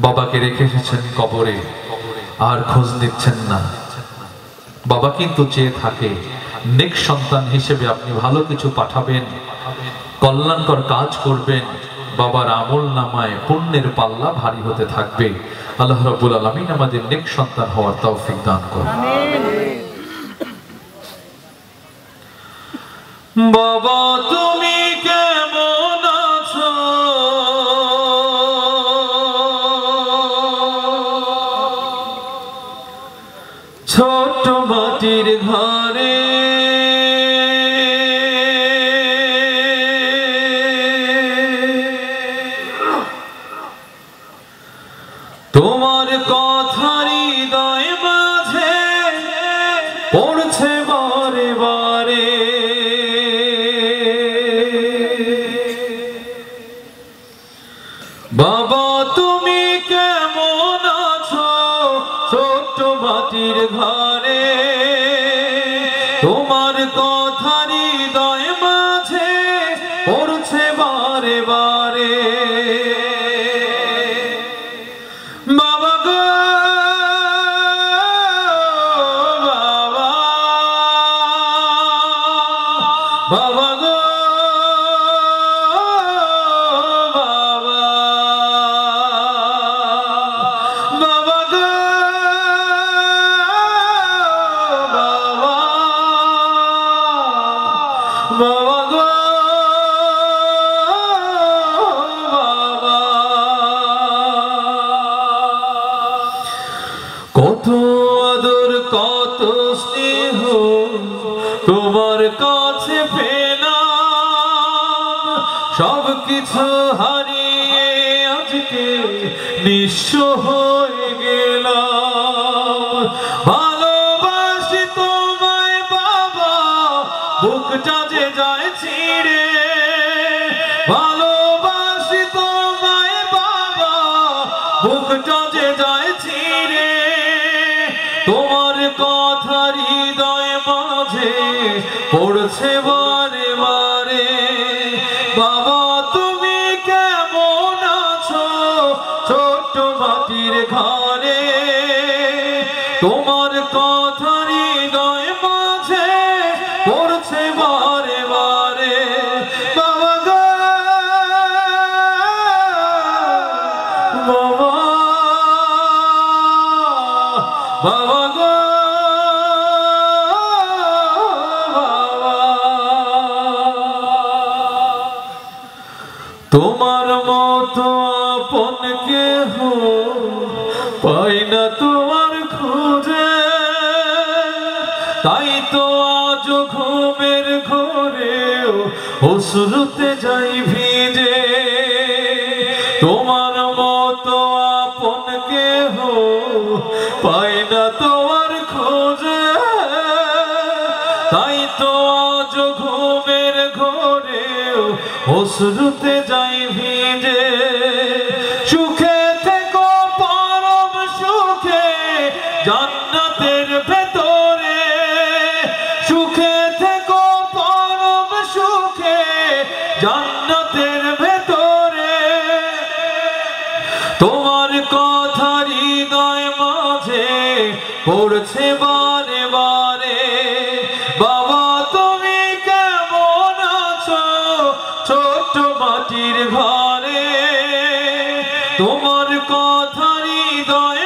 বাবাকে রেখে এসেছেন কবরে, আর খোঁজ নিচ্ছেন না। বাবা কিন্তু চেয়ে থাকে নেক সন্তান হিসেবে আপনি ভালো কিছু পাঠাবেন, কল্যাণকর কাজ করবেন, বাবার আমল নামায় পুণ্যের পাল্লা ভারী হতে থাকবে। আল্লাহ রাব্বুল আলামিন আমাদের নেক সন্তান হওয়ার তৌফিক দান করুন। বাবা তুমি কেমন আছো, ছোট মাটির ঘরে তোমার কথা হৃদয় মাঝে পড়ছে বারে বারে। বাবা তুমি কেমন আছো, ছোট্ট মাটির ঘরে তোমার কথা হৃদয় মাঝে পড়ছে বারে বারে। বাবা গো বাবা, বাবা গো বাবা, বাবা গো বাবা, বাবা গো বাবা। কত আদর কত স্নেহ তোমার কাছে পেলাম, সব কিছু হারিয়ে আজকে নিঃস্ব হয়ে গেলাম। ভালোবাসি তোমায় বাবা, বুকটা যে যায় ছিঁড়ে। ভালোবাসি তোমায় বাবা, বুকটা যে যায় ছিঁড়ে। তোমার কথা হৃদয় মাঝে পড়ছে বারে বারে। বাবা তুমি কেমন আছো, ছোট্ট মাটির ঘরে তোমার কথা হৃদয় মাঝে পড়ছে বারে বারে। বাবা গো বাবা, বাবা গো বাবা, তোমার মতো আপন কেহ পাই না তোমার খুঁজে। তাই তো আজ ঘুমের ঘোরেও অশ্রুতে যাই ভিজে। তোমার মতো আপন কেহ পাই না তোমার খোঁজে। তাই তো আজ ঘুমের ঘোরেও অশ্রুতে যাই ভিজে। সুখে থেকো পরম সুখে জান্নাতের ভেতরে, সুখে থেকো পরম সুখে জান্নাতের ভেতরে। তোমার কথা হৃদয় মাঝে পড়ছে বারে বারে। বাবা তুমি কেমন আছো, ছোট্ট মাটির ঘরে তোমার কথা হৃদয়